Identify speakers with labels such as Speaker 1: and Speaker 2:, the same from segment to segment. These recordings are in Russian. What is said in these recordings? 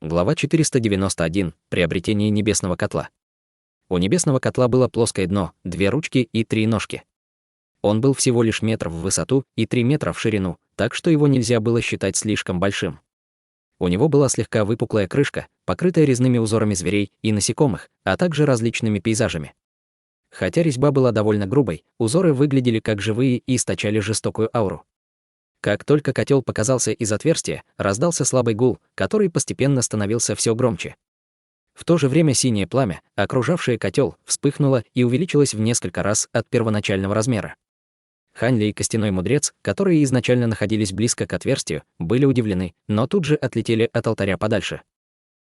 Speaker 1: Глава 491. Приобретение небесного котла. У небесного котла было плоское дно, 2 ручки и 3 ножки. Он был всего лишь метр в высоту и 3 метра в ширину, так что его нельзя было считать слишком большим. У него была слегка выпуклая крышка, покрытая резными узорами зверей и насекомых, а также различными пейзажами. Хотя резьба была довольно грубой, узоры выглядели как живые и источали жестокую ауру. Как только котел показался из отверстия, раздался слабый гул, который постепенно становился все громче. В то же время синее пламя, окружавшее котел, вспыхнуло и увеличилось в несколько раз от первоначального размера. Хань Ли и костяной мудрец, которые изначально находились близко к отверстию, были удивлены, но тут же отлетели от алтаря подальше.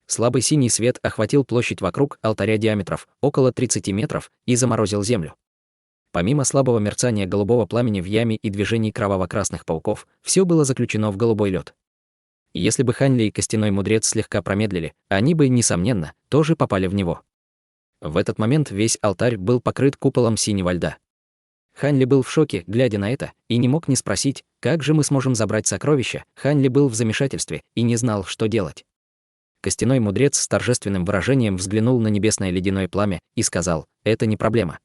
Speaker 1: Слабый синий свет охватил площадь вокруг алтаря диаметров около 30 метров и заморозил землю. Помимо слабого мерцания голубого пламени в яме и движений кроваво-красных пауков, все было заключено в голубой лед. Если бы Хань Ли и костяной мудрец слегка промедлили, они бы, несомненно, тоже попали в него. В этот момент весь алтарь был покрыт куполом синего льда. Хань Ли был в шоке, глядя на это, и не мог не спросить, как же мы сможем забрать сокровища. Хань Ли был в замешательстве и не знал, что делать. Костяной мудрец с торжественным выражением взглянул на небесное ледяное пламя и сказал: «Это не проблема.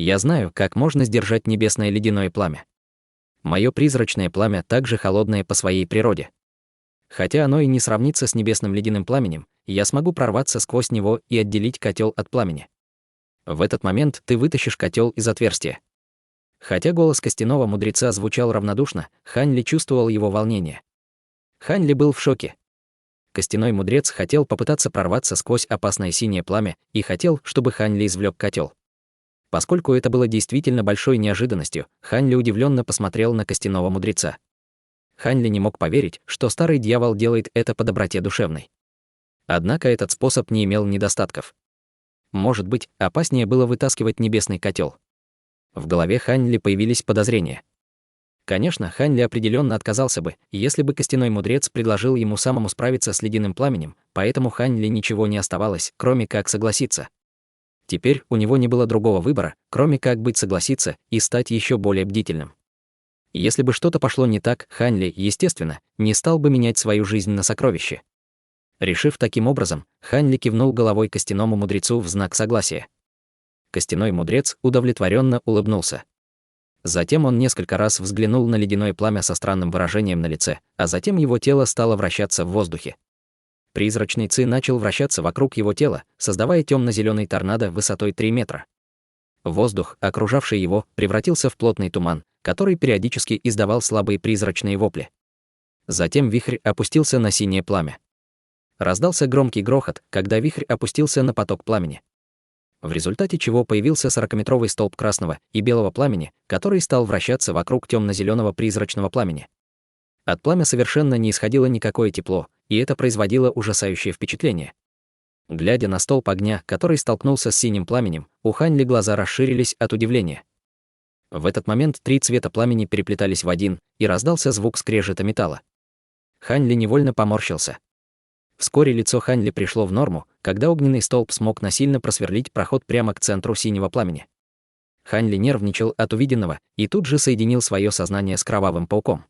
Speaker 1: Я знаю, как можно сдержать небесное ледяное пламя. Моё призрачное пламя также холодное по своей природе. Хотя оно и не сравнится с небесным ледяным пламенем, я смогу прорваться сквозь него и отделить котел от пламени. В этот момент ты вытащишь котел из отверстия». Хотя голос костяного мудреца звучал равнодушно, Хань Ли чувствовал его волнение. Хань Ли был в шоке. Костяной мудрец хотел попытаться прорваться сквозь опасное синее пламя и хотел, чтобы Хань Ли извлек котел. Поскольку это было действительно большой неожиданностью, Хань Ли удивленно посмотрел на костяного мудреца. Хань Ли не мог поверить, что старый дьявол делает это по доброте душевной. Однако этот способ не имел недостатков. Может быть, опаснее было вытаскивать небесный котел. В голове Хань Ли появились подозрения. Конечно, Хань Ли определенно отказался бы, если бы костяной мудрец предложил ему самому справиться с ледяным пламенем, поэтому Хань Ли ничего не оставалось, кроме как согласиться. Теперь у него не было другого выбора, кроме как согласиться и стать еще более бдительным. Если бы что-то пошло не так, Хань Ли, естественно, не стал бы менять свою жизнь на сокровище. Решив таким образом, Хань Ли кивнул головой костяному мудрецу в знак согласия. Костяной мудрец удовлетворенно улыбнулся. Затем он несколько раз взглянул на ледяное пламя со странным выражением на лице, а затем его тело стало вращаться в воздухе. Призрачный ци начал вращаться вокруг его тела, создавая темно-зеленый торнадо высотой 3 метра. Воздух, окружавший его, превратился в плотный туман, который периодически издавал слабые призрачные вопли. Затем вихрь опустился на синее пламя. Раздался громкий грохот, когда вихрь опустился на поток пламени. В результате чего появился 40-метровый столб красного и белого пламени, который стал вращаться вокруг темно-зеленого призрачного пламени. От пламя совершенно не исходило никакое тепло, и это производило ужасающее впечатление. Глядя на столб огня, который столкнулся с синим пламенем, у Хань Ли глаза расширились от удивления. В этот момент 3 цвета пламени переплетались в один, и раздался звук скрежета металла. Хань Ли невольно поморщился. Вскоре лицо Хань Ли пришло в норму, когда огненный столб смог насильно просверлить проход прямо к центру синего пламени. Хань Ли нервничал от увиденного и тут же соединил свое сознание с кровавым пауком.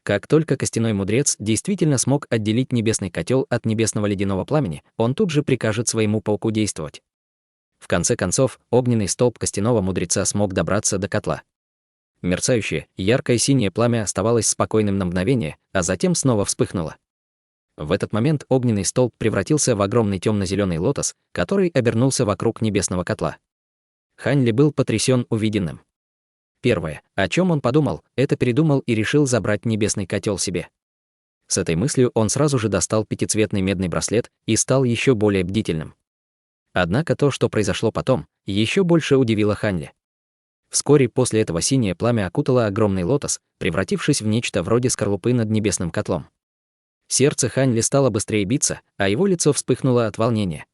Speaker 1: Как только костяной мудрец действительно смог отделить небесный котел от небесного ледяного пламени, он тут же прикажет своему пауку действовать. В конце концов, огненный столб костяного мудреца смог добраться до котла. Мерцающее, яркое синее пламя оставалось спокойным на мгновение, а затем снова вспыхнуло. В этот момент огненный столб превратился в огромный темно-зеленый лотос, который обернулся вокруг небесного котла. Хань Ли был потрясен увиденным. Первое, о чем он подумал, это передумал и решил забрать небесный котел себе. С этой мыслью он сразу же достал 5-цветный медный браслет и стал еще более бдительным. Однако то, что произошло потом, еще больше удивило Хань Ли. Вскоре после этого синее пламя окутало огромный лотос, превратившись в нечто вроде скорлупы над небесным котлом. Сердце Хань Ли стало быстрее биться, а его лицо вспыхнуло от волнения.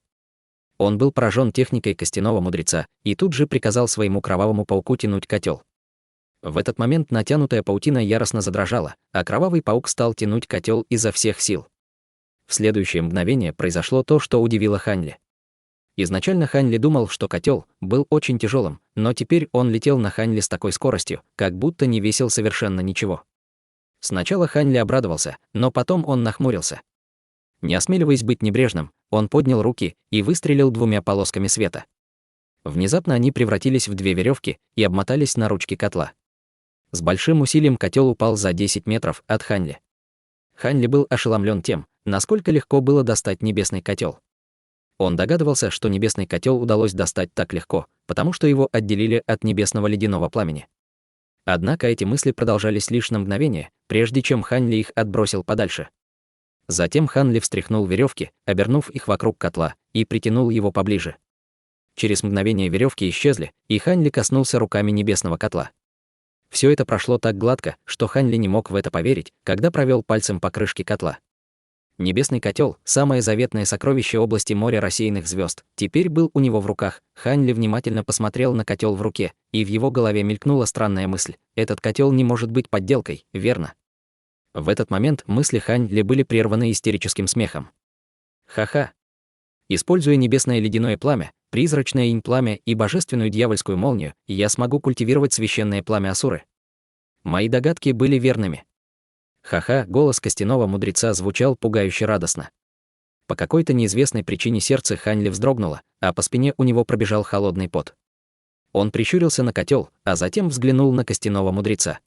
Speaker 1: Он был поражен техникой костяного мудреца и тут же приказал своему кровавому пауку тянуть котел. В этот момент натянутая паутина яростно задрожала, а кровавый паук стал тянуть котел изо всех сил. В следующее мгновение произошло то, что удивило Хань Ли. Изначально Хань Ли думал, что котел был очень тяжелым, но теперь он летел на Хань Ли с такой скоростью, как будто не весил совершенно ничего. Сначала Хань Ли обрадовался, но потом он нахмурился. Не осмеливаясь быть небрежным, он поднял руки и выстрелил двумя полосками света. Внезапно они превратились в две веревки и обмотались на ручке котла. С большим усилием котел упал за 10 метров от Ханли. Ханли был ошеломлен тем, насколько легко было достать небесный котел. Он догадывался, что небесный котел удалось достать так легко, потому что его отделили от небесного ледяного пламени. Однако эти мысли продолжались лишь на мгновение, прежде чем Ханли их отбросил подальше. Затем Ханли встряхнул веревки, обернув их вокруг котла, и притянул его поближе. Через мгновение веревки исчезли, и Ханли коснулся руками небесного котла. Все это прошло так гладко, что Ханли не мог в это поверить, когда провел пальцем по крышке котла. Небесный котел, самое заветное сокровище области моря рассеянных звезд, теперь был у него в руках. Ханли внимательно посмотрел на котел в руке, и в его голове мелькнула странная мысль: этот котел не может быть подделкой, верно? В этот момент мысли Ханли были прерваны истерическим смехом. Ха-ха. Используя небесное ледяное пламя, призрачное инь-пламя и божественную дьявольскую молнию, я смогу культивировать священное пламя Асуры. Мои догадки были верными. Ха-ха, голос костяного мудреца звучал пугающе радостно. По какой-то неизвестной причине сердце Ханли вздрогнуло, а по спине у него пробежал холодный пот. Он прищурился на котел, а затем взглянул на костяного мудреца.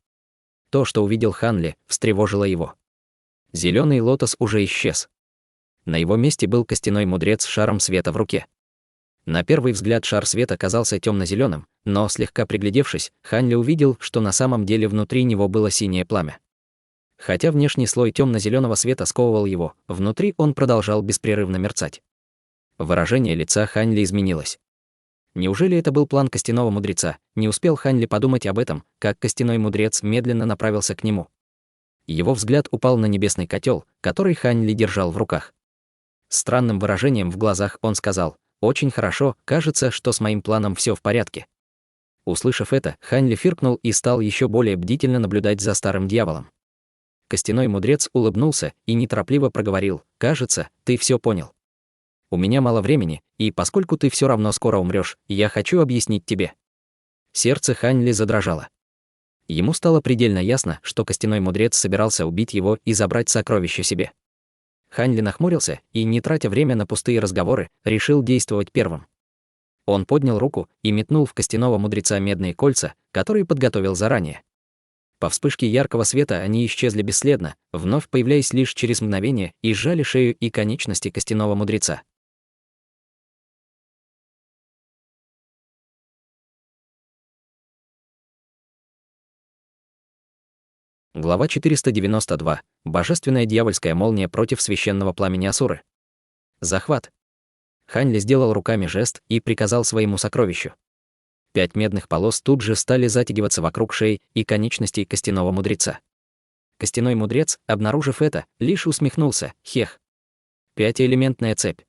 Speaker 1: То, что увидел Ханли, встревожило его. Зеленый лотос уже исчез. На его месте был костяной мудрец с шаром света в руке. На первый взгляд шар света казался темно-зеленым, но, слегка приглядевшись, Ханли увидел, что на самом деле внутри него было синее пламя. Хотя внешний слой темно-зеленого света сковывал его, внутри он продолжал беспрерывно мерцать. Выражение лица Ханли изменилось. Неужели это был план костяного мудреца? Не успел Ханли подумать об этом, как костяной мудрец медленно направился к нему. Его взгляд упал на небесный котел, который Ханли держал в руках. С странным выражением в глазах он сказал: «Очень хорошо, кажется, что с моим планом все в порядке». Услышав это, Ханли фыркнул и стал еще более бдительно наблюдать за старым дьяволом. Костяной мудрец улыбнулся и неторопливо проговорил: «Кажется, ты все понял. У меня мало времени, и поскольку ты все равно скоро умрешь, я хочу объяснить тебе». Сердце Ханли задрожало. Ему стало предельно ясно, что костяной мудрец собирался убить его и забрать сокровище себе. Ханли нахмурился и, не тратя время на пустые разговоры, решил действовать первым. Он поднял руку и метнул в костяного мудреца медные кольца, которые подготовил заранее. По вспышке яркого света они исчезли бесследно, вновь появляясь лишь через мгновение, и сжали шею и конечности костяного мудреца. Глава 492. Божественная дьявольская молния против священного пламени Асуры. Захват. Ханли сделал руками жест и приказал своему сокровищу. 5 медных полос тут же стали затягиваться вокруг шеи и конечностей костяного мудреца. Костяной мудрец, обнаружив это, лишь усмехнулся: «Хех. 5-элементная цепь».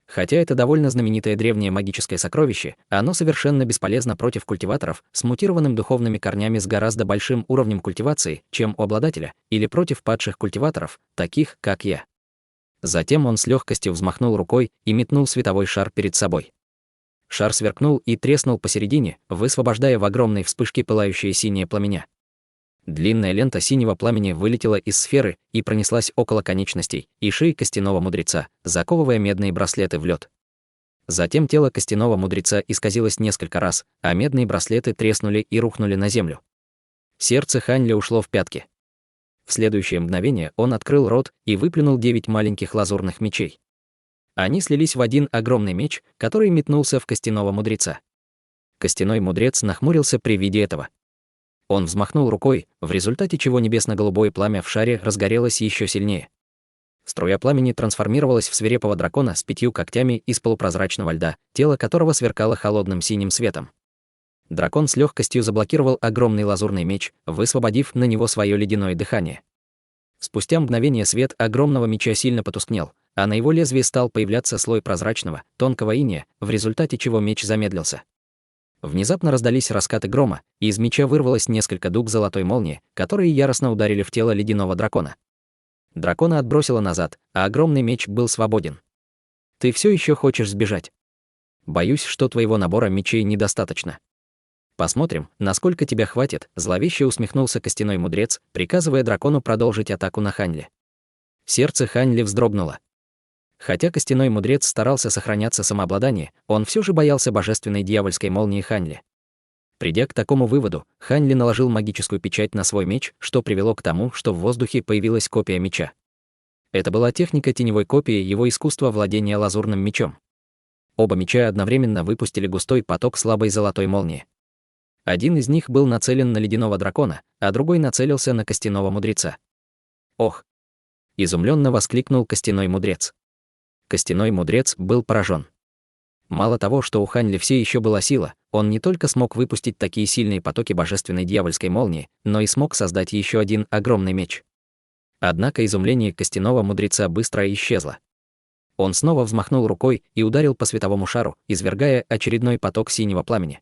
Speaker 1: Хотя это довольно знаменитое древнее магическое сокровище, оно совершенно бесполезно против культиваторов с мутированными духовными корнями с гораздо большим уровнем культивации, чем у обладателя, или против падших культиваторов, таких, как я. Затем он с легкостью взмахнул рукой и метнул световой шар перед собой. Шар сверкнул и треснул посередине, высвобождая в огромной вспышке пылающее синее пламя. Длинная лента синего пламени вылетела из сферы и пронеслась около конечностей и шеи костяного мудреца, заковывая медные браслеты в лед. Затем тело костяного мудреца исказилось несколько раз, а медные браслеты треснули и рухнули на землю. Сердце Ханли ушло в пятки. В следующее мгновение он открыл рот и выплюнул 9 маленьких лазурных мечей. Они слились в один огромный меч, который метнулся в костяного мудреца. Костяной мудрец нахмурился при виде этого. Он взмахнул рукой, в результате чего небесно-голубое пламя в шаре разгорелось еще сильнее. Струя пламени трансформировалась в свирепого дракона с 5 когтями из полупрозрачного льда, тело которого сверкало холодным синим светом. Дракон с легкостью заблокировал огромный лазурный меч, высвободив на него свое ледяное дыхание. Спустя мгновение свет огромного меча сильно потускнел, а на его лезвии стал появляться слой прозрачного, тонкого инея, в результате чего меч замедлился. Внезапно раздались раскаты грома, и из меча вырвалось несколько дуг золотой молнии, которые яростно ударили в тело ледяного дракона. Дракона отбросило назад, а огромный меч был свободен. «Ты все еще хочешь сбежать? Боюсь, что твоего набора мечей недостаточно. Посмотрим, насколько тебя хватит», — зловеще усмехнулся костяной мудрец, приказывая дракону продолжить атаку на Ханли. Сердце Ханли вздрогнуло. Хотя костяной мудрец старался сохраняться самообладание, он все же боялся божественной дьявольской молнии Ханли. Придя к такому выводу, Ханли наложил магическую печать на свой меч, что привело к тому, что в воздухе появилась копия меча. Это была техника теневой копии его искусства владения лазурным мечом. Оба меча одновременно выпустили густой поток слабой золотой молнии. Один из них был нацелен на ледяного дракона, а другой нацелился на костяного мудреца. «Ох!» — изумленно воскликнул костяной мудрец. Костяной мудрец был поражен. Мало того, что у Ханли все еще была сила, он не только смог выпустить такие сильные потоки божественной дьявольской молнии, но и смог создать еще один огромный меч. Однако изумление костяного мудреца быстро исчезло. Он снова взмахнул рукой и ударил по световому шару, извергая очередной поток синего пламени.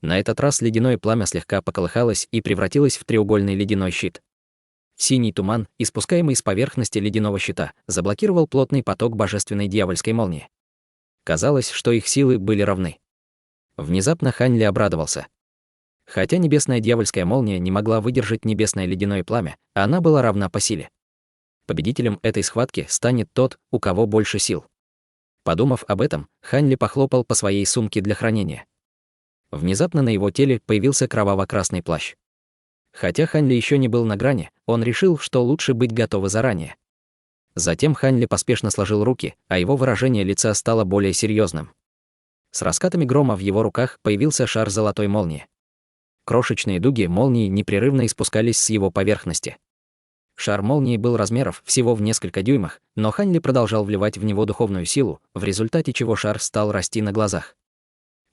Speaker 1: На этот раз ледяное пламя слегка поколыхалось и превратилось в треугольный ледяной щит. Синий туман, испускаемый с поверхности ледяного щита, заблокировал плотный поток божественной дьявольской молнии. Казалось, что их силы были равны. Внезапно Ханли обрадовался. Хотя небесная дьявольская молния не могла выдержать небесное ледяное пламя, она была равна по силе. Победителем этой схватки станет тот, у кого больше сил. Подумав об этом, Ханли похлопал по своей сумке для хранения. Внезапно на его теле появился кроваво-красный плащ. Хотя Ханли еще не был на грани, он решил, что лучше быть готовы заранее. Затем Ханли поспешно сложил руки, а его выражение лица стало более серьезным. С раскатами грома в его руках появился шар золотой молнии. Крошечные дуги молнии непрерывно испускались с его поверхности. Шар молнии был размеров всего в несколько дюймах, но Ханли продолжал вливать в него духовную силу, в результате чего шар стал расти на глазах.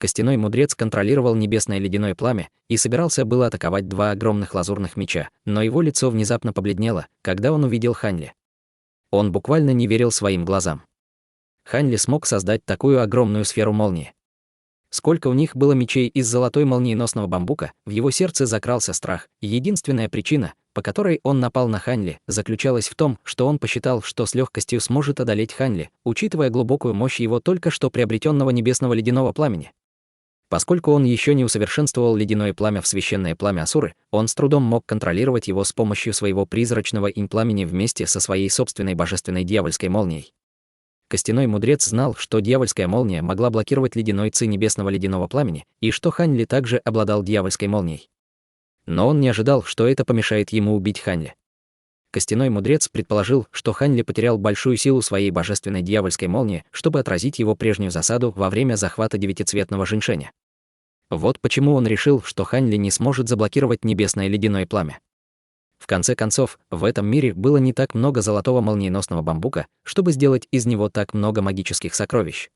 Speaker 1: Костяной мудрец контролировал небесное ледяное пламя и собирался было атаковать два огромных лазурных меча, но его лицо внезапно побледнело, когда он увидел Ханли. Он буквально не верил своим глазам. Ханли смог создать такую огромную сферу молнии. Сколько у них было мечей из золотой молниеносного бамбука, в его сердце закрался страх, и единственная причина, по которой он напал на Ханли, заключалась в том, что он посчитал, что с легкостью сможет одолеть Ханли, учитывая глубокую мощь его только что приобретенного небесного ледяного пламени. Поскольку он еще не усовершенствовал ледяное пламя в священное пламя Асуры, он с трудом мог контролировать его с помощью своего призрачного инь-пламени вместе со своей собственной божественной дьявольской молнией. Костяной мудрец знал, что дьявольская молния могла блокировать ледяной ци небесного ледяного пламени, и что Ханли также обладал дьявольской молнией. Но он не ожидал, что это помешает ему убить Ханли. Костяной мудрец предположил, что Ханли потерял большую силу своей божественной дьявольской молнии, чтобы отразить его прежнюю засаду во время захвата девятицветного женьшеня. Вот почему он решил, что Ханли не сможет заблокировать небесное ледяное пламя. В конце концов, в этом мире было не так много золотого молниеносного бамбука, чтобы сделать из него так много магических сокровищ.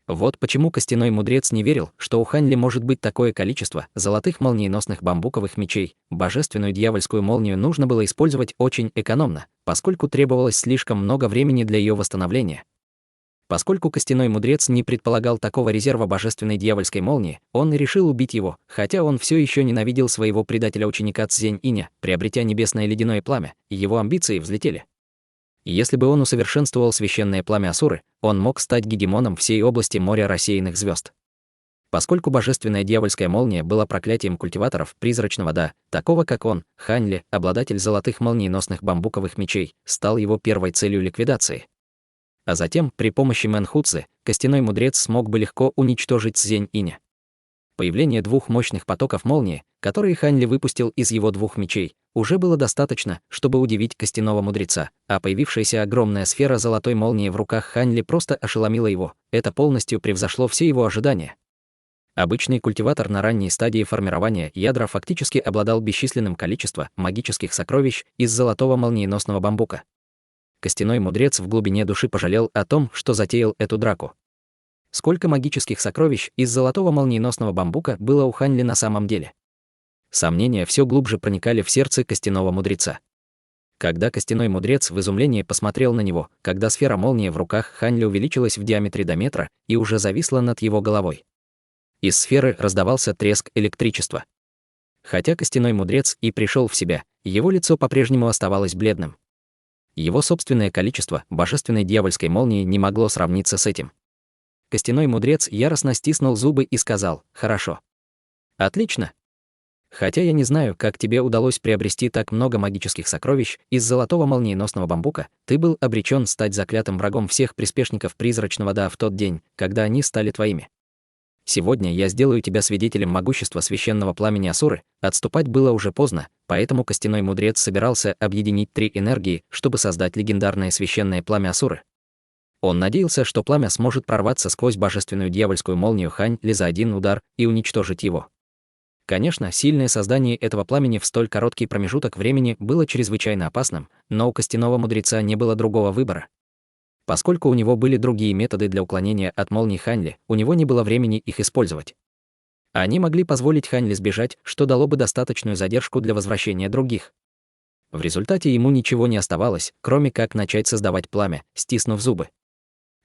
Speaker 1: Вот почему костяной мудрец не верил, что у Ханли может быть такое количество золотых молниеносных бамбуковых мечей. Божественную дьявольскую молнию нужно было использовать очень экономно, поскольку требовалось слишком много времени для ее восстановления. Поскольку костяной мудрец не предполагал такого резерва божественной дьявольской молнии, он и решил убить его, хотя он все еще ненавидел своего предателя-ученика Цзень-Иня, приобретя небесное ледяное пламя, и его амбиции взлетели. Если бы он усовершенствовал священное пламя Асуры, он мог стать гегемоном всей области моря рассеянных звезд. Поскольку божественная дьявольская молния была проклятием культиваторов призрачного Да, такого как он, Ханли, обладатель золотых молниеносных бамбуковых мечей, стал его первой целью ликвидации. А затем, при помощи Мэнхуцзы, костяной мудрец смог бы легко уничтожить Цзень-Иня. Появление двух мощных потоков молнии, которые Ханли выпустил из его двух мечей, уже было достаточно, чтобы удивить костяного мудреца, а появившаяся огромная сфера золотой молнии в руках Ханли просто ошеломила его, это полностью превзошло все его ожидания. Обычный культиватор на ранней стадии формирования ядра фактически обладал бесчисленным количеством магических сокровищ из золотого молниеносного бамбука. Костяной мудрец в глубине души пожалел о том, что затеял эту драку. Сколько магических сокровищ из золотого молниеносного бамбука было у Ханли на самом деле? Сомнения все глубже проникали в сердце костяного мудреца. Когда костяной мудрец в изумлении посмотрел на него, когда сфера молнии в руках Ханли увеличилась в диаметре до метра и уже зависла над его головой. Из сферы раздавался треск электричества. Хотя костяной мудрец и пришел в себя, его лицо по-прежнему оставалось бледным. Его собственное количество божественной дьявольской молнии не могло сравниться с этим. Костяной мудрец яростно стиснул зубы и сказал: «Хорошо. Отлично. Хотя я не знаю, как тебе удалось приобрести так много магических сокровищ из золотого молниеносного бамбука, ты был обречен стать заклятым врагом всех приспешников призрачного Да в тот день, когда они стали твоими. Сегодня я сделаю тебя свидетелем могущества священного пламени Асуры. Отступать было уже поздно, поэтому костяной мудрец собирался объединить три энергии, чтобы создать легендарное священное пламя Асуры. Он надеялся, что пламя сможет прорваться сквозь божественную дьявольскую молнию Хань-Ли за один удар и уничтожить его. Конечно, сильное создание этого пламени в столь короткий промежуток времени было чрезвычайно опасным, но у костяного мудреца не было другого выбора. Поскольку у него были другие методы для уклонения от молний Хань-Ли, у него не было времени их использовать. Они могли позволить Хань-Ли сбежать, что дало бы достаточную задержку для возвращения других. В результате ему ничего не оставалось, кроме как начать создавать пламя, стиснув зубы.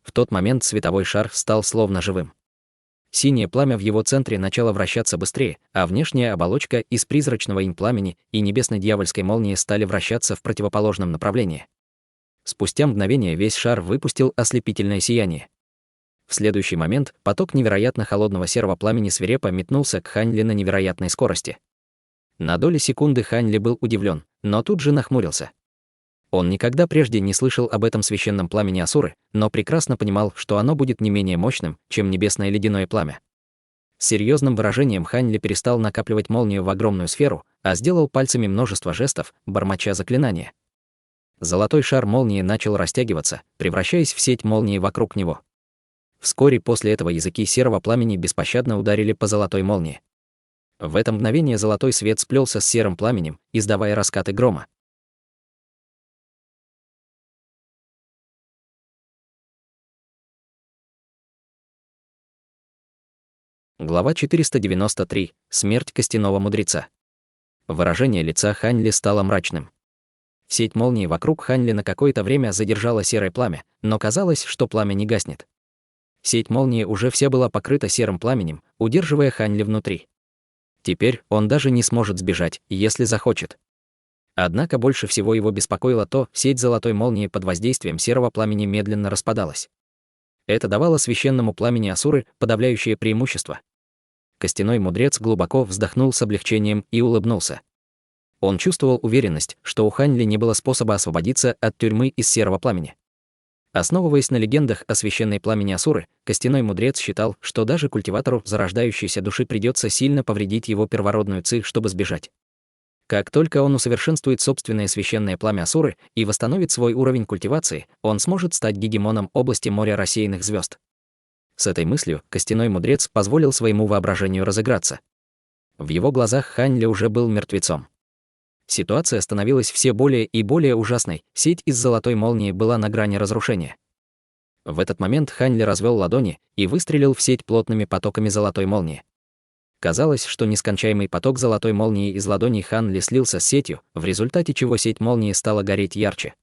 Speaker 1: В тот момент световой шар стал словно живым. Синее пламя в его центре начало вращаться быстрее, а внешняя оболочка из призрачного инь пламени и небесной дьявольской молнии стали вращаться в противоположном направлении. Спустя мгновение весь шар выпустил ослепительное сияние. В следующий момент поток невероятно холодного серого пламени свирепо метнулся к Хань-Ли на невероятной скорости. На доли секунды Хань-Ли был удивлен, но тут же нахмурился. Он никогда прежде не слышал об этом священном пламени Асуры, но прекрасно понимал, что оно будет не менее мощным, чем небесное ледяное пламя. С серьезным выражением Хань-Ли перестал накапливать молнию в огромную сферу, а сделал пальцами множество жестов, бормоча заклинания. Золотой шар молнии начал растягиваться, превращаясь в сеть молнии вокруг него. Вскоре после этого языки серого пламени беспощадно ударили по золотой молнии. В это мгновение золотой свет сплелся с серым пламенем, издавая раскаты грома. Глава 493. Смерть костяного мудреца. Выражение лица Хань-Ли стало мрачным. Сеть молнии вокруг Хань-Ли на какое-то время задержала серое пламя, но казалось, что пламя не гаснет. Сеть молнии уже вся была покрыта серым пламенем, удерживая Хань-Ли внутри. Теперь он даже не сможет сбежать, если захочет. Однако больше всего его беспокоило то, сеть золотой молнии под воздействием серого пламени медленно распадалась. Это давало священному пламени Асуры подавляющее преимущество. Костяной мудрец глубоко вздохнул с облегчением и улыбнулся. Он чувствовал уверенность, что у Хань-Ли не было способа освободиться от тюрьмы из серого пламени. Основываясь на легендах о священной пламени Асуры, костяной мудрец считал, что даже культиватору зарождающейся души придется сильно повредить его первородную ци, чтобы сбежать. Как только он усовершенствует собственное священное пламя Асуры и восстановит свой уровень культивации, он сможет стать гегемоном области моря рассеянных звезд. С этой мыслью костяной мудрец позволил своему воображению разыграться. В его глазах Хань-Ли уже был мертвецом. Ситуация становилась все более и более ужасной, сеть из золотой молнии была на грани разрушения. В этот момент Хань-Ли развел ладони и выстрелил в сеть плотными потоками золотой молнии. Казалось, что нескончаемый поток золотой молнии из ладоней Хань-Ли слился с сетью, в результате чего сеть молнии стала гореть ярче.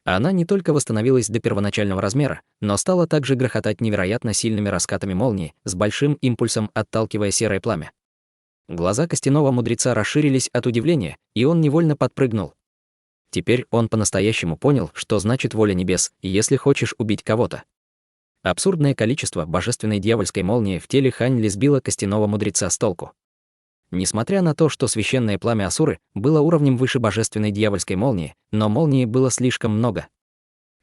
Speaker 1: Она не только восстановилась до первоначального размера, но стала также грохотать невероятно сильными раскатами молнии, с большим импульсом отталкивая серое пламя. Глаза костяного мудреца расширились от удивления, и он невольно подпрыгнул. Теперь он по-настоящему понял, что значит воля небес, если хочешь убить кого-то. Абсурдное количество божественной дьявольской молнии в теле Хань-Ли сбило костяного мудреца с толку. Несмотря на то, что священное пламя Асуры было уровнем выше божественной дьявольской молнии, но молнии было слишком много.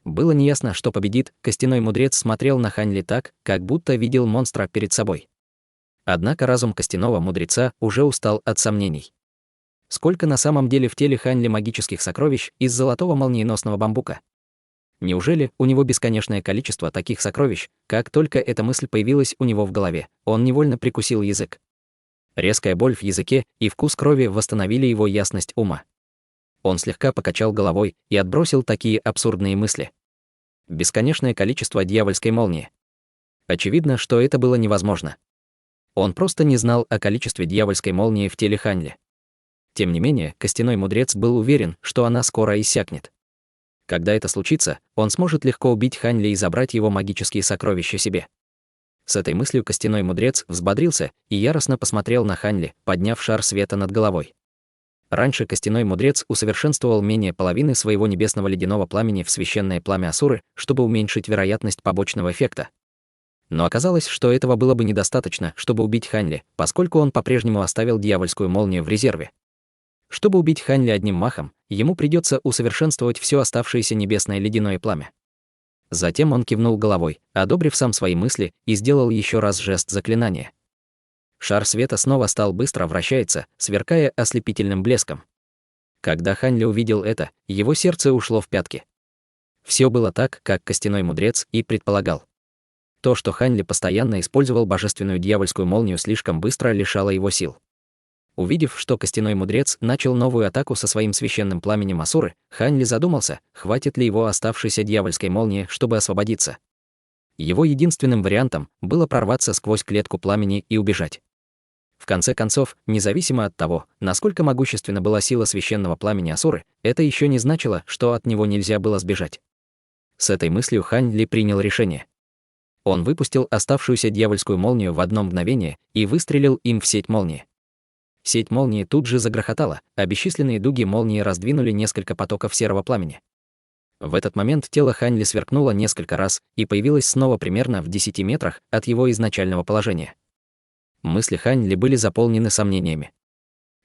Speaker 1: Было неясно, что победит, костяной мудрец смотрел на Хань-Ли так, как будто видел монстра перед собой. Однако разум костяного мудреца уже устал от сомнений. Сколько на самом деле в теле Хань-Ли магических сокровищ из золотого молниеносного бамбука? Неужели у него бесконечное количество таких сокровищ? Как только эта мысль появилась у него в голове, он невольно прикусил язык. Резкая боль в языке и вкус крови восстановили его ясность ума. Он слегка покачал головой и отбросил такие абсурдные мысли. Бесконечное количество дьявольской молнии. Очевидно, что это было невозможно. Он просто не знал о количестве дьявольской молнии в теле Хань-Ли. Тем не менее, костяной мудрец был уверен, что она скоро иссякнет. Когда это случится, он сможет легко убить Хань-Ли и забрать его магические сокровища себе. С этой мыслью костяной мудрец взбодрился и яростно посмотрел на Хань-Ли, подняв шар света над головой. Раньше костяной мудрец усовершенствовал менее половины своего небесного ледяного пламени в священное пламя Асуры, чтобы уменьшить вероятность побочного эффекта. Но оказалось, что этого было бы недостаточно, чтобы убить Ханьли, поскольку он по-прежнему оставил дьявольскую молнию в резерве. Чтобы убить Ханьли одним махом, ему придется усовершенствовать все оставшееся небесное ледяное пламя. Затем он кивнул головой, одобрив сам свои мысли, и сделал еще раз жест заклинания. Шар света снова стал быстро вращаться, сверкая ослепительным блеском. Когда Ханьли увидел это, его сердце ушло в пятки. Все было так, как костяной мудрец и предполагал. То, что Ханьли постоянно использовал божественную дьявольскую молнию, слишком быстро лишало его сил. Увидев, что костяной мудрец начал новую атаку со своим священным пламенем Асуры, Ханьли задумался, хватит ли его оставшейся дьявольской молнии, чтобы освободиться. Его единственным вариантом было прорваться сквозь клетку пламени и убежать. В конце концов, независимо от того, насколько могущественна была сила священного пламени Асуры, это еще не значило, что от него нельзя было сбежать. С этой мыслью Ханьли принял решение. Он выпустил оставшуюся дьявольскую молнию в одно мгновение и выстрелил им в сеть молнии. Сеть молнии тут же загрохотала, а бесчисленные дуги молнии раздвинули несколько потоков серого пламени. В этот момент тело Ханьли сверкнуло несколько раз и появилось снова примерно в 10 метрах от его изначального положения. Мысли Ханьли были заполнены сомнениями.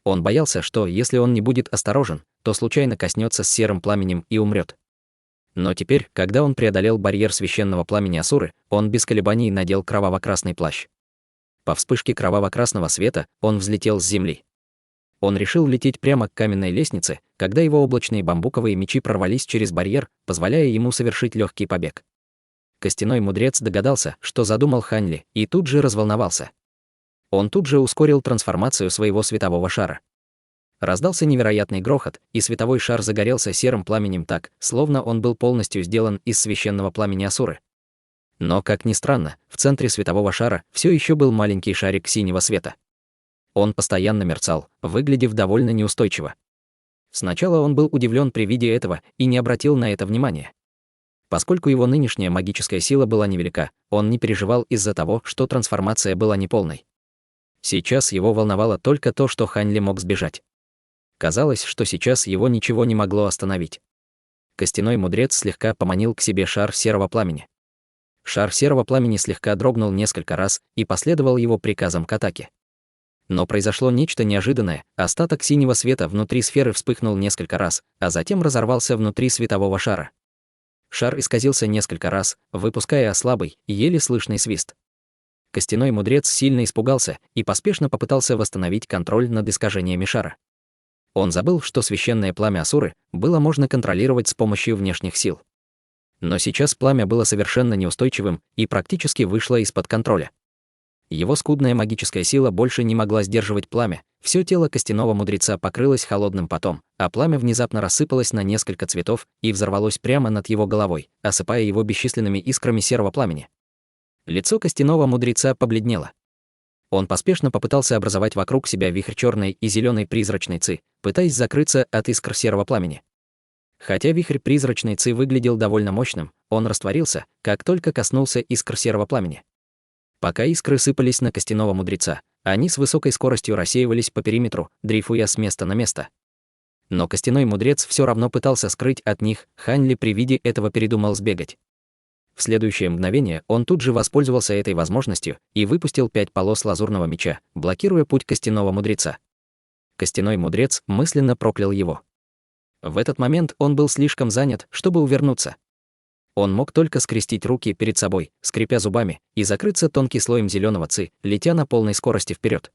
Speaker 1: Он боялся, что, если он не будет осторожен, то случайно коснется с серым пламенем и умрет. Но теперь, когда он преодолел барьер священного пламени Асуры, он без колебаний надел кроваво-красный плащ. По вспышке кроваво-красного света он взлетел с земли. Он решил лететь прямо к каменной лестнице, когда его облачные бамбуковые мечи прорвались через барьер, позволяя ему совершить легкий побег. Костяной мудрец догадался, что задумал Ханьли, и тут же разволновался. Он тут же ускорил трансформацию своего светового шара. Раздался невероятный грохот, и световой шар загорелся серым пламенем так, словно он был полностью сделан из священного пламени Асуры. Но, как ни странно, в центре светового шара все еще был маленький шарик синего света. Он постоянно мерцал, выглядев довольно неустойчиво. Сначала он был удивлен при виде этого и не обратил на это внимания. Поскольку его нынешняя магическая сила была невелика, он не переживал из-за того, что трансформация была неполной. Сейчас его волновало только то, что Ханьли мог сбежать. Казалось, что сейчас его ничего не могло остановить. Костяной мудрец слегка поманил к себе шар серого пламени. Шар серого пламени слегка дрогнул несколько раз и последовал его приказам к атаке. Но произошло нечто неожиданное, остаток синего света внутри сферы вспыхнул несколько раз, а затем разорвался внутри светового шара. Шар исказился несколько раз, выпуская слабый, еле слышный свист. Костяной мудрец сильно испугался и поспешно попытался восстановить контроль над искажениями шара. Он забыл, что священное пламя Асуры было можно контролировать с помощью внешних сил. Но сейчас пламя было совершенно неустойчивым и практически вышло из-под контроля. Его скудная магическая сила больше не могла сдерживать пламя, все тело костяного мудреца покрылось холодным потом, а пламя внезапно рассыпалось на несколько цветов и взорвалось прямо над его головой, осыпая его бесчисленными искрами серого пламени. Лицо костяного мудреца побледнело. Он поспешно попытался образовать вокруг себя вихрь черной и зеленой призрачной ци, пытаясь закрыться от искр серого пламени. Хотя вихрь призрачной ци выглядел довольно мощным, он растворился, как только коснулся искр серого пламени. Пока искры сыпались на костяного мудреца, они с высокой скоростью рассеивались по периметру, дрейфуя с места на место. Но костяной мудрец все равно пытался скрыть от них, Ханьли при виде этого передумал сбегать. В следующее мгновение он тут же воспользовался этой возможностью и выпустил 5 полос лазурного меча, блокируя путь костяного мудреца. Костяной мудрец мысленно проклял его. В этот момент он был слишком занят, чтобы увернуться. Он мог только скрестить руки перед собой, скрипя зубами, и закрыться тонким слоем зеленого ци, летя на полной скорости вперед.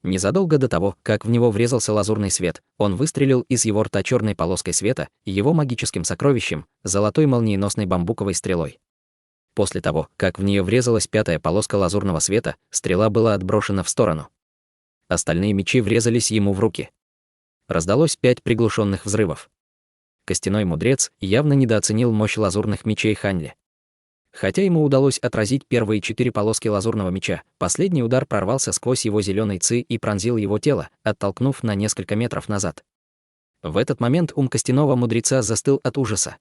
Speaker 1: Незадолго до того, как в него врезался лазурный свет, он выстрелил из его рта черной полоской света, его магическим сокровищем, золотой молниеносной бамбуковой стрелой. После того, как в нее врезалась 5-я полоска лазурного света, стрела была отброшена в сторону. Остальные мечи врезались ему в руки. Раздалось 5 приглушенных взрывов. Костяной мудрец явно недооценил мощь лазурных мечей Ханьли. Хотя ему удалось отразить первые 4 полоски лазурного меча, последний удар прорвался сквозь его зеленый ци и пронзил его тело, оттолкнув на несколько метров назад. В этот момент ум костяного мудреца застыл от ужаса.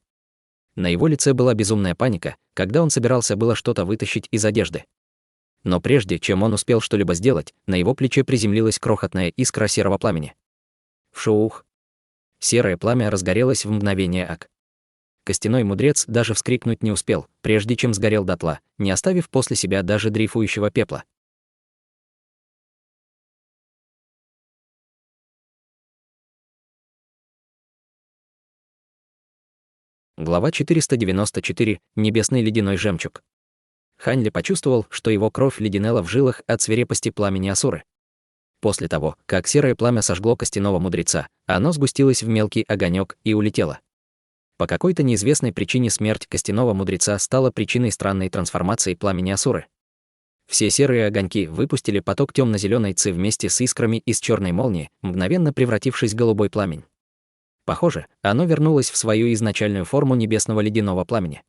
Speaker 1: На его лице была безумная паника, когда он собирался было что-то вытащить из одежды. Но прежде чем он успел что-либо сделать, на его плече приземлилась крохотная искра серого пламени. Вшух! Серое пламя разгорелось в мгновение ока. костяной мудрец даже вскрикнуть не успел, прежде чем сгорел дотла, не оставив после себя даже дрейфующего пепла. Глава 494. Небесный ледяной жемчуг. Хань Ли почувствовал, что его кровь леденела в жилах от свирепости пламени Асуры. После того, как серое пламя сожгло костяного мудреца, оно сгустилось в мелкий огонек и улетело. По какой-то неизвестной причине смерть костяного мудреца стала причиной странной трансформации пламени Асуры. Все серые огоньки выпустили поток темно-зеленой ци вместе с искрами из черной молнии, мгновенно превратившись в голубой пламень. Похоже, оно вернулось в свою изначальную форму небесного ледяного пламени.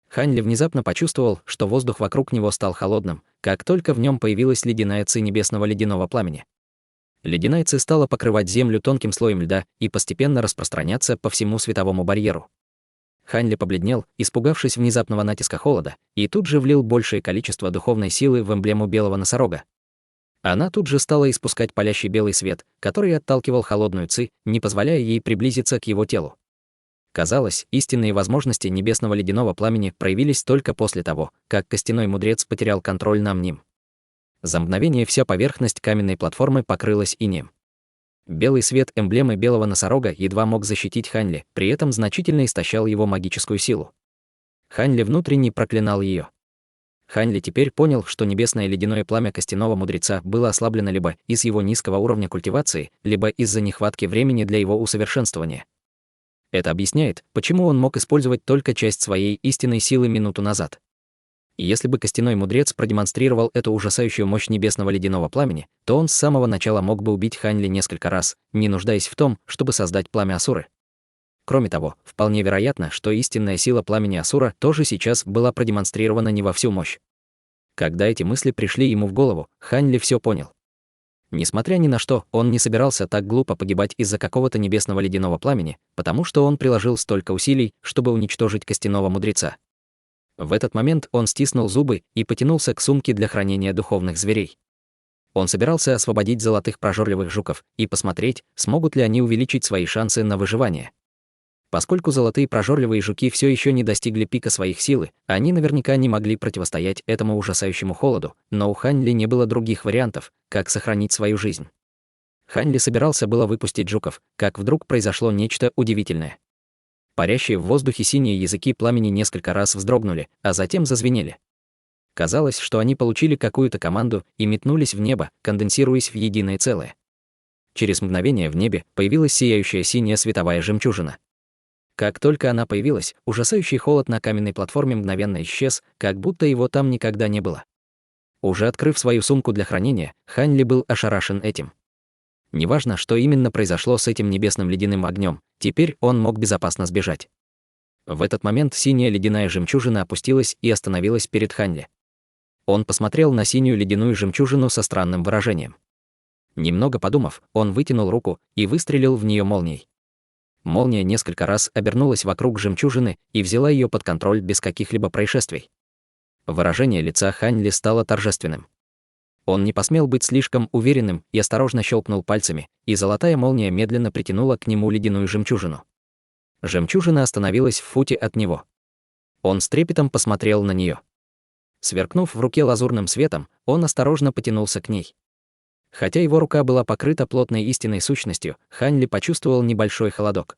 Speaker 1: Хань Ли внезапно почувствовал, что воздух вокруг него стал холодным, как только в нем появилась ледяная ци небесного ледяного пламени. Ледяная ци стала покрывать землю тонким слоем льда и постепенно распространяться по всему световому барьеру. Хань Ли побледнел, испугавшись внезапного натиска холода, и тут же влил большее количество духовной силы в эмблему белого носорога. Она тут же стала испускать палящий белый свет, который отталкивал холодную ци, не позволяя ей приблизиться к его телу. Казалось, истинные возможности небесного ледяного пламени проявились только после того, как костяной мудрец потерял контроль над ним. За мгновение вся поверхность каменной платформы покрылась инеем. Белый свет эмблемы белого носорога едва мог защитить Хань Ли, при этом значительно истощал его магическую силу. Хань Ли внутренне проклинал ее. Хань Ли теперь понял, что небесное ледяное пламя костяного мудреца было ослаблено либо из его низкого уровня культивации, либо из-за нехватки времени для его усовершенствования. Это объясняет, почему он мог использовать только часть своей истинной силы минуту назад. И если бы костяной мудрец продемонстрировал эту ужасающую мощь небесного ледяного пламени, то он с самого начала мог бы убить Хань Ли несколько раз, не нуждаясь в том, чтобы создать пламя Асуры. Кроме того, вполне вероятно, что истинная сила пламени Асура тоже сейчас была продемонстрирована не во всю мощь. Когда эти мысли пришли ему в голову, Хань Ли все понял. Несмотря ни на что, он не собирался так глупо погибать из-за какого-то небесного ледяного пламени, потому что он приложил столько усилий, чтобы уничтожить костяного мудреца. В этот момент он стиснул зубы и потянулся к сумке для хранения духовных зверей. Он собирался освободить золотых прожорливых жуков и посмотреть, смогут ли они увеличить свои шансы на выживание. Поскольку золотые прожорливые жуки все еще не достигли пика своих силы, они наверняка не могли противостоять этому ужасающему холоду, но у Хань Ли не было других вариантов, как сохранить свою жизнь. Хань Ли собирался было выпустить жуков, как вдруг произошло нечто удивительное. Парящие в воздухе синие языки пламени несколько раз вздрогнули, а затем зазвенели. Казалось, что они получили какую-то команду и метнулись в небо, конденсируясь в единое целое. Через мгновение в небе появилась сияющая синяя световая жемчужина. Как только она появилась, ужасающий холод на каменной платформе мгновенно исчез, как будто его там никогда не было. Уже открыв свою сумку для хранения, Хань Ли был ошарашен этим. Неважно, что именно произошло с этим небесным ледяным огнем, теперь он мог безопасно сбежать. В этот момент синяя ледяная жемчужина опустилась и остановилась перед Хань Ли. Он посмотрел на синюю ледяную жемчужину со странным выражением. Немного подумав, он вытянул руку и выстрелил в нее молнией. Молния несколько раз обернулась вокруг жемчужины и взяла ее под контроль без каких-либо происшествий. Выражение лица Хань Ли стало торжественным. Он не посмел быть слишком уверенным и осторожно щелкнул пальцами, и золотая молния медленно притянула к нему ледяную жемчужину. Жемчужина остановилась в футе от него. Он с трепетом посмотрел на нее. Сверкнув в руке лазурным светом, он осторожно потянулся к ней. Хотя его рука была покрыта плотной истинной сущностью, Хань Ли почувствовал небольшой холодок.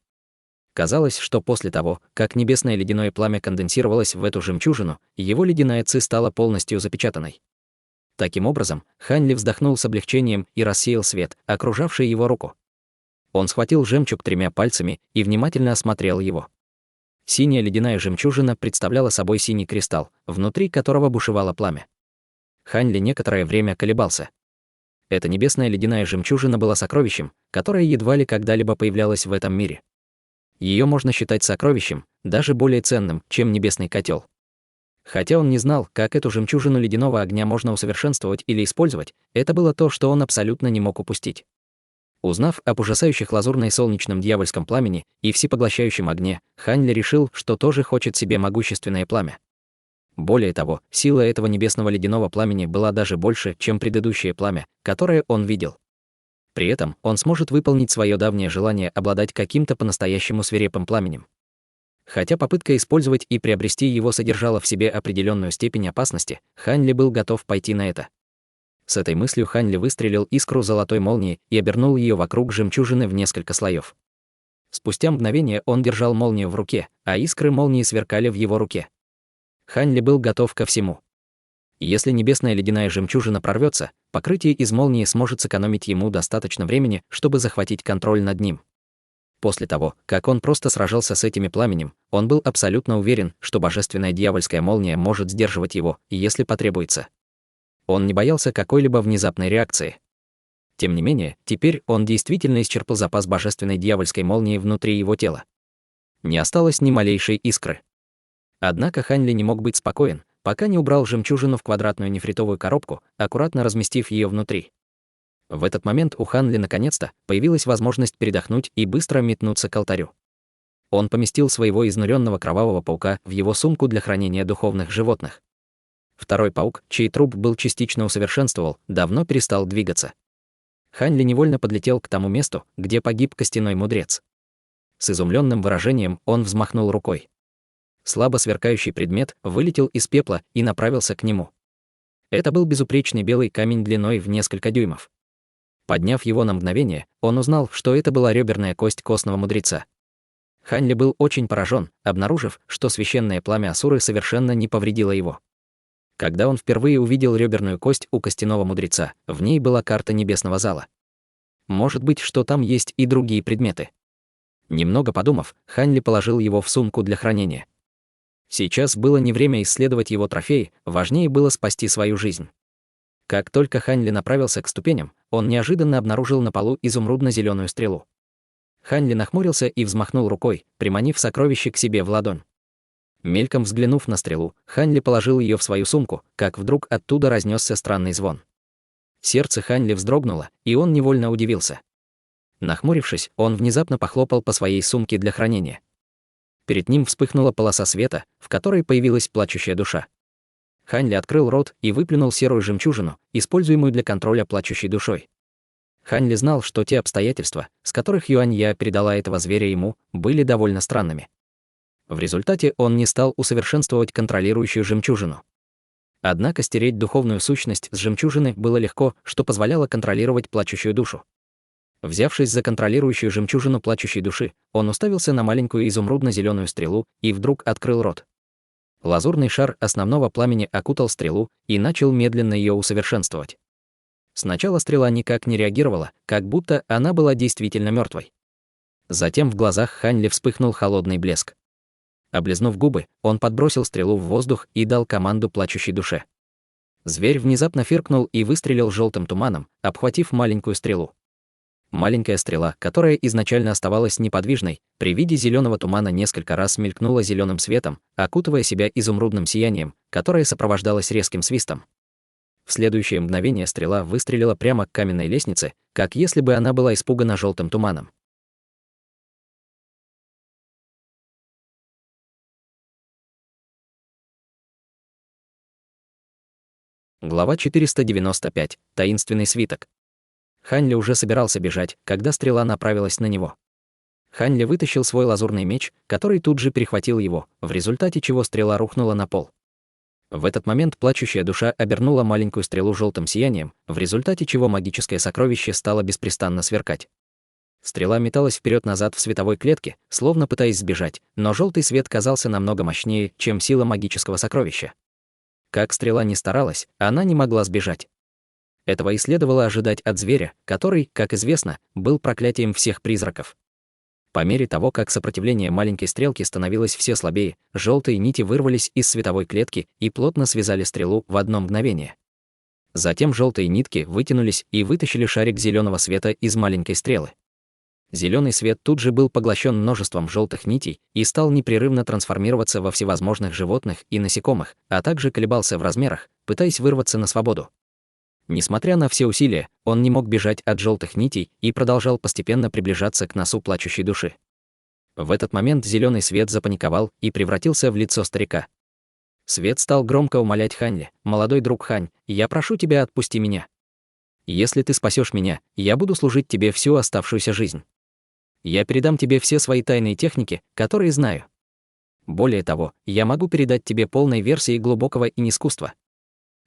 Speaker 1: Казалось, что после того, как небесное ледяное пламя конденсировалось в эту жемчужину, его ледяная ци стала полностью запечатанной. Таким образом, Хань Ли вздохнул с облегчением и рассеял свет, окружавший его руку. Он схватил жемчуг 3 пальцами и внимательно осмотрел его. Синяя ледяная жемчужина представляла собой синий кристалл, внутри которого бушевало пламя. Хань Ли некоторое время колебался. Эта небесная ледяная жемчужина была сокровищем, которое едва ли когда-либо появлялось в этом мире. Ее можно считать сокровищем, даже более ценным, чем небесный котел. Хотя он не знал, как эту жемчужину ледяного огня можно усовершенствовать или использовать, это было то, что он абсолютно не мог упустить. Узнав об ужасающих лазурно- и солнечном дьявольском пламени и всепоглощающем огне, Хань Ли решил, что тоже хочет себе могущественное пламя. Более того, сила этого небесного ледяного пламени была даже больше, чем предыдущее пламя, которое он видел. При этом он сможет выполнить свое давнее желание обладать каким-то по-настоящему свирепым пламенем. Хотя попытка использовать и приобрести его содержала в себе определенную степень опасности, Хань Ли был готов пойти на это. С этой мыслью Хань Ли выстрелил искру золотой молнии и обернул ее вокруг жемчужины в несколько слоев. Спустя мгновение он держал молнию в руке, а искры молнии сверкали в его руке. Хань Ли был готов ко всему. Если небесная ледяная жемчужина прорвется, покрытие из молнии сможет сэкономить ему достаточно времени, чтобы захватить контроль над ним. После того, как он просто сражался с этими пламенем, он был абсолютно уверен, что божественная дьявольская молния может сдерживать его, если потребуется. Он не боялся какой-либо внезапной реакции. Тем не менее, теперь он действительно исчерпал запас божественной дьявольской молнии внутри его тела. Не осталось ни малейшей искры. Однако Хань Ли не мог быть спокоен, пока не убрал жемчужину в квадратную нефритовую коробку, аккуратно разместив ее внутри. В этот момент у Хань Ли наконец-то появилась возможность передохнуть и быстро метнуться к алтарю. Он поместил своего изнуренного кровавого паука в его сумку для хранения духовных животных. Второй паук, чей труп был частично усовершенствовал, давно перестал двигаться. Хань Ли невольно подлетел к тому месту, где погиб костяной мудрец. С изумленным выражением он взмахнул рукой. Слабо сверкающий предмет вылетел из пепла и направился к нему. Это был безупречный белый камень длиной в несколько дюймов. Подняв его на мгновение, он узнал, что это была реберная кость костного мудреца. Хань Ли был очень поражен, обнаружив, что священное пламя Асуры совершенно не повредило его. Когда он впервые увидел реберную кость у костяного мудреца, в ней была карта небесного зала. Может быть, что там есть и другие предметы. Немного подумав, Хань Ли положил его в сумку для хранения. Сейчас было не время исследовать его трофеи, важнее было спасти свою жизнь. Как только Хань Ли направился к ступеням, он неожиданно обнаружил на полу изумрудно-зеленую стрелу. Хань Ли нахмурился и взмахнул рукой, приманив сокровище к себе в ладонь. Мельком взглянув на стрелу, Хань Ли положил ее в свою сумку, как вдруг оттуда разнесся странный звон. Сердце Хань Ли вздрогнуло, и он невольно удивился. Нахмурившись, он внезапно похлопал по своей сумке для хранения. Перед ним вспыхнула полоса света, в которой появилась плачущая душа. Хань Ли открыл рот и выплюнул серую жемчужину, используемую для контроля плачущей душой. Хань Ли знал, что те обстоятельства, с которых Юань-Я передала этого зверя ему, были довольно странными. В результате он не стал усовершенствовать контролирующую жемчужину. Однако стереть духовную сущность с жемчужины было легко, что позволяло контролировать плачущую душу. Взявшись за контролирующую жемчужину плачущей души, он уставился на маленькую изумрудно-зеленую стрелу и вдруг открыл рот. Лазурный шар основного пламени окутал стрелу и начал медленно ее усовершенствовать. Сначала стрела никак не реагировала, как будто она была действительно мертвой. Затем в глазах Хань Ли вспыхнул холодный блеск. Облизнув губы, он подбросил стрелу в воздух и дал команду плачущей душе. Зверь внезапно фыркнул и выстрелил желтым туманом, обхватив маленькую стрелу. Маленькая стрела, которая изначально оставалась неподвижной, при виде зеленого тумана несколько раз мелькнула зеленым светом, окутывая себя изумрудным сиянием, которое сопровождалось резким свистом. В следующее мгновение стрела выстрелила прямо к каменной лестнице, как если бы она была испугана желтым туманом. Глава 495. Таинственный свиток. Хань Ли уже собирался бежать, когда стрела направилась на него. Хань Ли вытащил свой лазурный меч, который тут же перехватил его, в результате чего стрела рухнула на пол. В этот момент плачущая душа обернула маленькую стрелу желтым сиянием, в результате чего магическое сокровище стало беспрестанно сверкать. Стрела металась вперед-назад в световой клетке, словно пытаясь сбежать, но желтый свет казался намного мощнее, чем сила магического сокровища. Как стрела ни старалась, она не могла сбежать. Этого и следовало ожидать от зверя, который, как известно, был проклятием всех призраков. По мере того, как сопротивление маленькой стрелки становилось все слабее, желтые нити вырвались из световой клетки и плотно связали стрелу в одно мгновение. Затем желтые нитки вытянулись и вытащили шарик зеленого света из маленькой стрелы. Зеленый свет тут же был поглощен множеством желтых нитей и стал непрерывно трансформироваться во всевозможных животных и насекомых, а также колебался в размерах, пытаясь вырваться на свободу. Несмотря на все усилия, он не мог бежать от желтых нитей и продолжал постепенно приближаться к носу плачущей души. В этот момент зеленый свет запаниковал и превратился в лицо старика. Свет стал громко умолять Хань Ли: «Молодой друг Хань, я прошу тебя, отпусти меня. Если ты спасешь меня, я буду служить тебе всю оставшуюся жизнь. Я передам тебе все свои тайные техники, которые знаю. Более того, я могу передать тебе полной версии глубокого инь-искусства.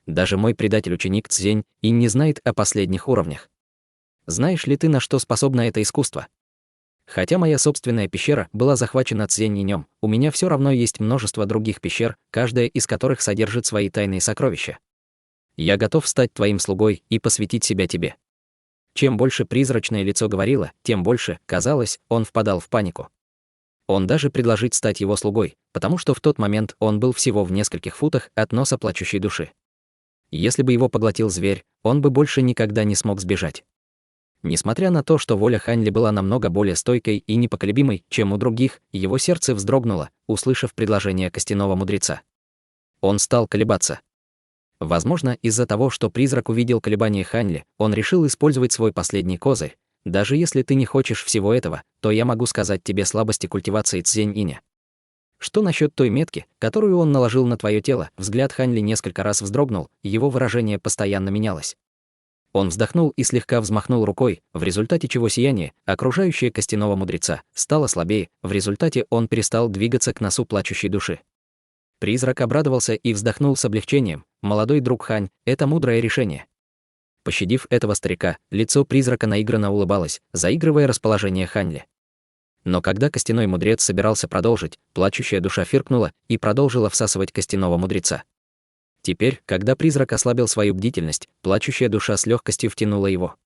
Speaker 1: Даже мой предатель-ученик Цзень и не знает о последних уровнях. Знаешь ли ты, на что способно это искусство? Хотя моя собственная пещера была захвачена Цзень-инем, у меня все равно есть множество других пещер, каждая из которых содержит свои тайные сокровища. Я готов стать твоим слугой и посвятить себя тебе. Чем больше призрачное лицо говорило, тем больше, казалось, он впадал в панику. Он даже предложить стать его слугой, потому что в тот момент он был всего в нескольких футах от носа плачущей души. Если бы его поглотил зверь, он бы больше никогда не смог сбежать. Несмотря на то, что воля Хань Ли была намного более стойкой и непоколебимой, чем у других, его сердце вздрогнуло, услышав предложение костяного мудреца. Он стал колебаться. Возможно, из-за того, что призрак увидел колебания Хань Ли, он решил использовать свой последний козырь. Даже если ты не хочешь всего этого, то я могу сказать тебе слабости культивации Цзень-иня. Что насчет той метки, которую он наложил на твое тело? Взгляд Хань Ли несколько раз вздрогнул, его выражение постоянно менялось. Он вздохнул и слегка взмахнул рукой, в результате чего сияние, окружающее костяного мудреца, стало слабее, в результате он перестал двигаться к носу плачущей души. Призрак обрадовался и вздохнул с облегчением. «Молодой друг Хань, это мудрое решение». Пощадив этого старика, лицо призрака наигранно улыбалось, заигрывая расположение Хань Ли. Но когда костяной мудрец собирался продолжить, плачущая душа фыркнула и продолжила всасывать костяного мудреца. Теперь, когда призрак ослабил свою бдительность, плачущая душа с легкостью втянула его.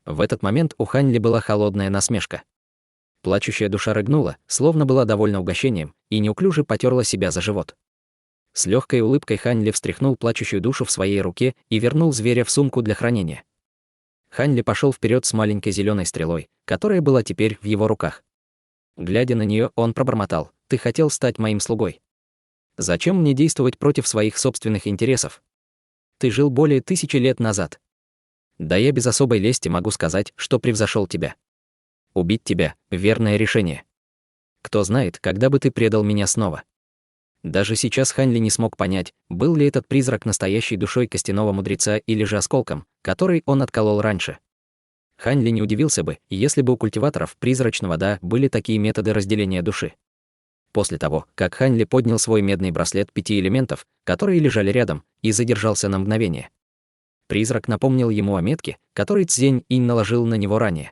Speaker 1: В этот момент у Хань Ли была холодная насмешка. Плачущая душа рыгнула, словно была довольна угощением, и неуклюже потерла себя за живот. С легкой улыбкой Хань Ли встряхнул плачущую душу в своей руке и вернул зверя в сумку для хранения. Хань Ли пошел вперед с маленькой зеленой стрелой, которая была теперь в его руках. Глядя на нее, он пробормотал: «Ты хотел стать моим слугой. Зачем мне действовать против своих собственных интересов? Ты жил более 1000 лет назад. Да я без особой лести могу сказать, что превзошел тебя. Убить тебя — верное решение. Кто знает, когда бы ты предал меня снова». Даже сейчас Хань Ли не смог понять, был ли этот призрак настоящей душой костяного мудреца или же осколком, который он отколол раньше. Хань Ли не удивился бы, если бы у культиваторов призрачного Да были такие методы разделения души. После того, как Хань Ли поднял свой медный браслет 5 элементов, которые лежали рядом, и задержался на мгновение, призрак напомнил ему о метке, которой Цзень-инь наложил на него ранее.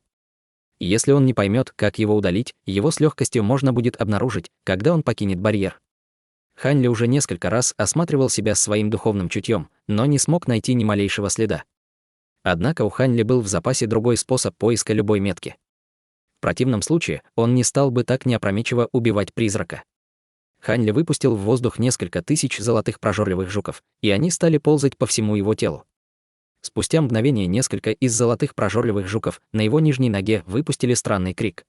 Speaker 1: Если он не поймет, как его удалить, его с легкостью можно будет обнаружить, когда он покинет барьер. Хань Ли уже несколько раз осматривал себя своим духовным чутьем, но не смог найти ни малейшего следа. Однако у Хань Ли был в запасе другой способ поиска любой метки. В противном случае он не стал бы так неопрометчиво убивать призрака. Хань Ли выпустил в воздух несколько тысяч золотых прожорливых жуков, и они стали ползать по всему его телу. Спустя мгновение несколько из золотых прожорливых жуков на его нижней ноге выпустили странный крик.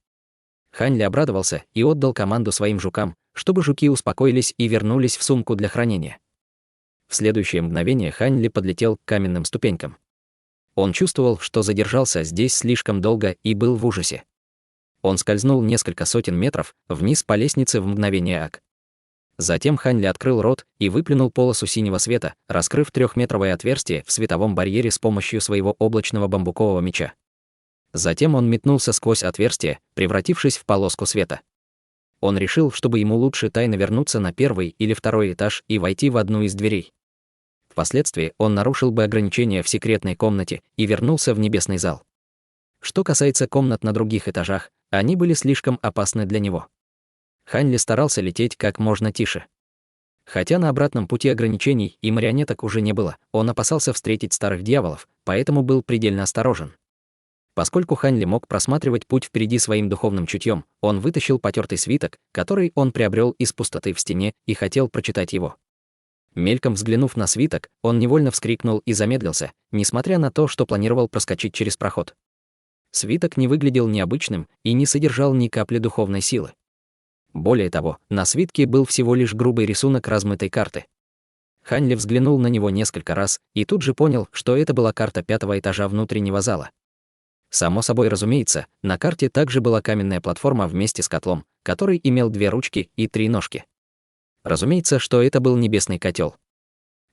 Speaker 1: Хань Ли обрадовался и отдал команду своим жукам, чтобы жуки успокоились и вернулись в сумку для хранения. В следующее мгновение Хань Ли подлетел к каменным ступенькам. Он чувствовал, что задержался здесь слишком долго и был в ужасе. Он скользнул несколько сотен метров вниз по лестнице в мгновение ока. Затем Хань Ли открыл рот и выплюнул полосу синего света, раскрыв 3-метровое отверстие в световом барьере с помощью своего облачного бамбукового меча. Затем он метнулся сквозь отверстие, превратившись в полоску света. Он решил, чтобы ему лучше тайно вернуться на 1-й или 2-й этаж и войти в одну из дверей. Впоследствии он нарушил бы ограничения в секретной комнате и вернулся в небесный зал. Что касается комнат на других этажах, они были слишком опасны для него. Хань Ли старался лететь как можно тише. Хотя на обратном пути ограничений и марионеток уже не было, он опасался встретить старых дьяволов, поэтому был предельно осторожен. Поскольку Хань Ли мог просматривать путь впереди своим духовным чутьем, он вытащил потертый свиток, который он приобрел из пустоты в стене, и хотел прочитать его. Мельком взглянув на свиток, он невольно вскрикнул и замедлился, несмотря на то, что планировал проскочить через проход. Свиток не выглядел необычным и не содержал ни капли духовной силы. Более того, на свитке был всего лишь грубый рисунок размытой карты. Хань Ли взглянул на него несколько раз и тут же понял, что это была карта 5-го этажа внутреннего зала. Само собой разумеется, на карте также была каменная платформа вместе с котлом, который имел 2 ручки и 3 ножки. Разумеется, что это был небесный котел.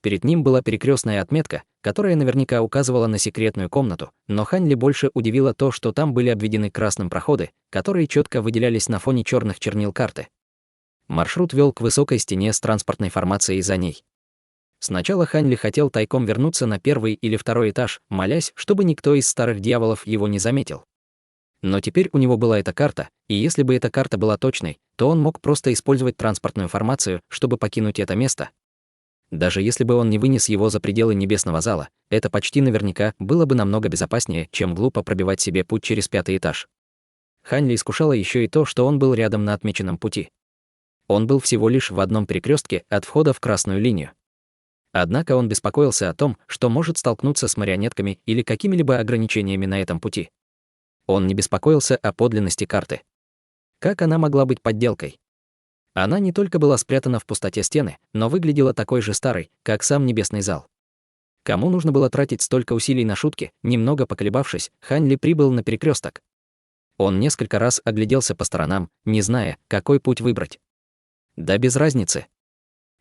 Speaker 1: Перед ним была перекрестная отметка, которая наверняка указывала на секретную комнату, но Хань Ли больше удивило то, что там были обведены красным проходы, которые четко выделялись на фоне черных чернил карты. Маршрут вел к высокой стене с транспортной формацией за ней. Сначала Хань Ли хотел тайком вернуться на первый или второй этаж, молясь, чтобы никто из старых дьяволов его не заметил. Но теперь у него была эта карта, и если бы эта карта была точной, то он мог просто использовать транспортную формацию, чтобы покинуть это место. Даже если бы он не вынес его за пределы небесного зала, это почти наверняка было бы намного безопаснее, чем глупо пробивать себе путь через 5-й этаж. Хань Ли искушало еще и то, что он был рядом на отмеченном пути. Он был всего лишь в одном перекрестке от входа в красную линию. Однако он беспокоился о том, что может столкнуться с марионетками или какими-либо ограничениями на этом пути. Он не беспокоился о подлинности карты. Как она могла быть подделкой? Она не только была спрятана в пустоте стены, но выглядела такой же старой, как сам небесный зал. Кому нужно было тратить столько усилий на шутки? Немного поколебавшись, Хань Ли прибыл на перекресток. Он несколько раз огляделся по сторонам, не зная, какой путь выбрать. Да без разницы.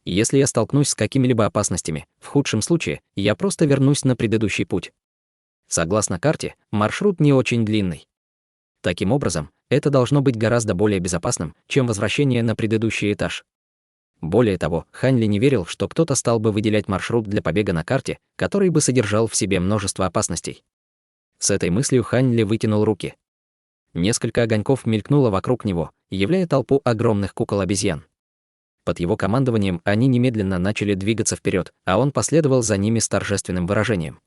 Speaker 1: Если я столкнусь с какими-либо опасностями, в худшем случае, я просто вернусь на предыдущий путь. Согласно карте, маршрут не очень длинный. Таким образом, это должно быть гораздо более безопасным, чем возвращение на предыдущий этаж. Более того, Хань Ли не верил, что кто-то стал бы выделять маршрут для побега на карте, который бы содержал в себе множество опасностей. С этой мыслью Хань Ли вытянул руки. Несколько огоньков мелькнуло вокруг него, являя толпу огромных кукол-обезьян. Под его командованием они немедленно начали двигаться вперед, а он последовал за ними с торжественным выражением.